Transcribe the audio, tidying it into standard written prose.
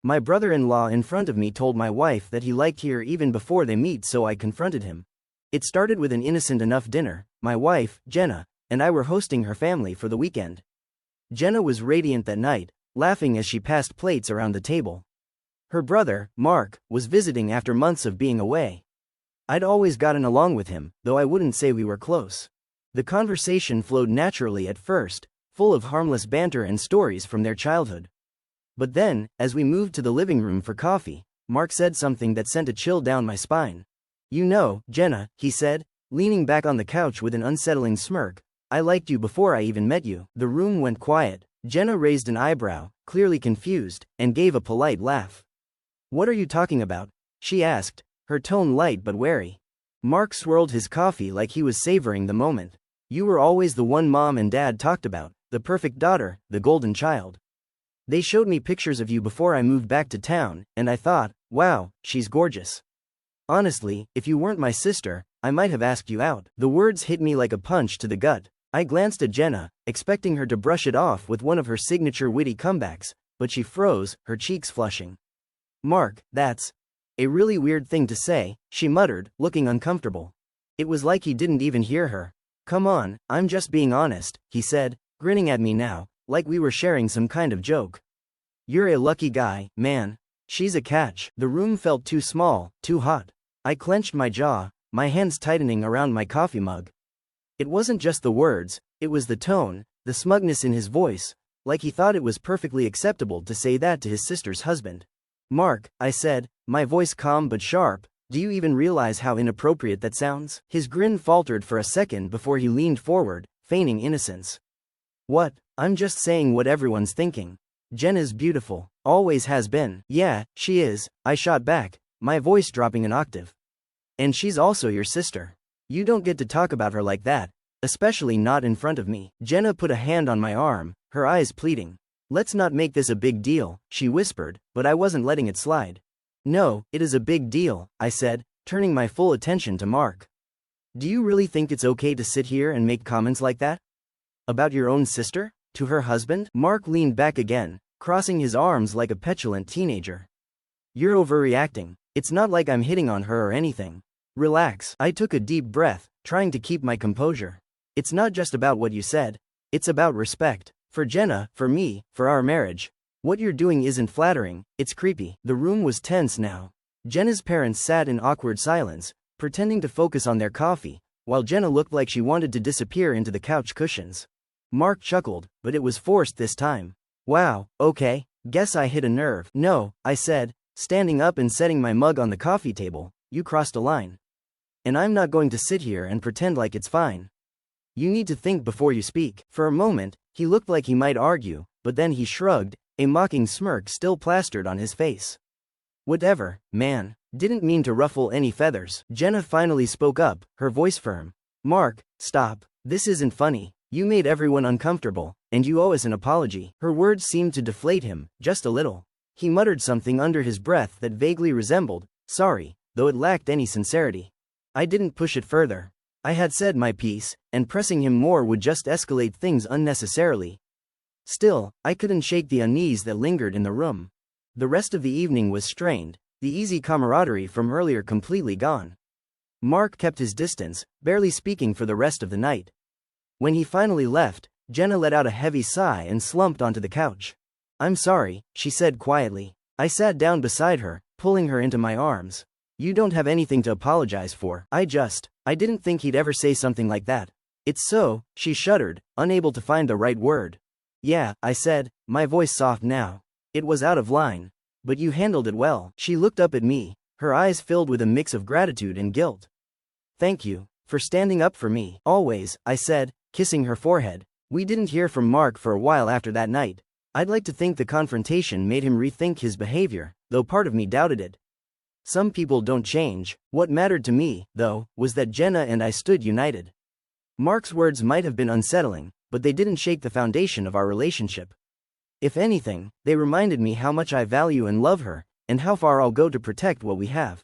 My brother-in-law in front of me told my wife that he liked her even before they meet, so I confronted him. It started with an innocent enough dinner. My wife, Jenna, and I were hosting her family for the weekend. Jenna was radiant that night, laughing as she passed plates around the table. Her brother, Mark, was visiting after months of being away. I'd always gotten along with him, though I wouldn't say we were close. The conversation flowed naturally at first, full of harmless banter and stories from their childhood. But then, as we moved to the living room for coffee, Mark said something that sent a chill down my spine. "You know, Jenna," he said, leaning back on the couch with an unsettling smirk, "I liked you before I even met you." The room went quiet. Jenna raised an eyebrow, clearly confused, and gave a polite laugh. "What are you talking about?" she asked, her tone light but wary. Mark swirled his coffee like he was savoring the moment. "You were always the one Mom and Dad talked about, the perfect daughter, the golden child. They showed me pictures of you before I moved back to town, and I thought, wow, she's gorgeous. Honestly, if you weren't my sister, I might have asked you out." The words hit me like a punch to the gut. I glanced at Jenna, expecting her to brush it off with one of her signature witty comebacks, but she froze, her cheeks flushing. "Mark, that's a really weird thing to say," she muttered, looking uncomfortable. It was like he didn't even hear her. "Come on, I'm just being honest," he said, grinning at me now, like we were sharing some kind of joke. "You're a lucky guy, man. She's a catch." The room felt too small, too hot. I clenched my jaw, my hands tightening around my coffee mug. It wasn't just the words, it was the tone, the smugness in his voice, like he thought it was perfectly acceptable to say that to his sister's husband. "Mark," I said, my voice calm but sharp, "do you even realize how inappropriate that sounds?" His grin faltered for a second before he leaned forward, feigning innocence. "What? I'm just saying what everyone's thinking. Jenna's beautiful, always has been." "Yeah, she is," I shot back, my voice dropping an octave. "And she's also your sister. You don't get to talk about her like that, especially not in front of me." Jenna put a hand on my arm, her eyes pleading. "Let's not make this a big deal," she whispered, but I wasn't letting it slide. "No, it is a big deal," I said, turning my full attention to Mark. "Do you really think it's okay to sit here and make comments like that? About your own sister? To her husband?" Mark leaned back again, crossing his arms like a petulant teenager. "You're overreacting. It's not like I'm hitting on her or anything. Relax." I took a deep breath, trying to keep my composure. "It's not just about what you said. It's about respect. For Jenna, for me, for our marriage. What you're doing isn't flattering, it's creepy." The room was tense now. Jenna's parents sat in awkward silence, pretending to focus on their coffee, while Jenna looked like she wanted to disappear into the couch cushions. Mark chuckled, but it was forced this time. "Wow, okay, guess I hit a nerve." "No," I said, standing up and setting my mug on the coffee table, "you crossed a line. And I'm not going to sit here and pretend like it's fine. You need to think before you speak." For a moment, he looked like he might argue, but then he shrugged, a mocking smirk still plastered on his face. "Whatever, man. Didn't mean to ruffle any feathers." Jenna finally spoke up, her voice firm. "Mark, stop. This isn't funny. You made everyone uncomfortable, and you owe us an apology." Her words seemed to deflate him, just a little. He muttered something under his breath that vaguely resembled, "sorry," though it lacked any sincerity. I didn't push it further. I had said my piece, and pressing him more would just escalate things unnecessarily. Still, I couldn't shake the unease that lingered in the room. The rest of the evening was strained, the easy camaraderie from earlier completely gone. Mark kept his distance, barely speaking for the rest of the night. When he finally left, Jenna let out a heavy sigh and slumped onto the couch. "I'm sorry," she said quietly. I sat down beside her, pulling her into my arms. "You don't have anything to apologize for. I didn't think he'd ever say something like that." "It's so," she shuddered, unable to find the right word. "Yeah," I said, my voice soft now. "It was out of line. But you handled it well." She looked up at me, her eyes filled with a mix of gratitude and guilt. "Thank you for standing up for me." "Always," I said, kissing her forehead. We didn't hear from Mark for a while after that night. I'd like to think the confrontation made him rethink his behavior, though part of me doubted it. Some people don't change. What mattered to me, though, was that Jenna and I stood united. Mark's words might have been unsettling, but they didn't shake the foundation of our relationship. If anything, they reminded me how much I value and love her, and how far I'll go to protect what we have.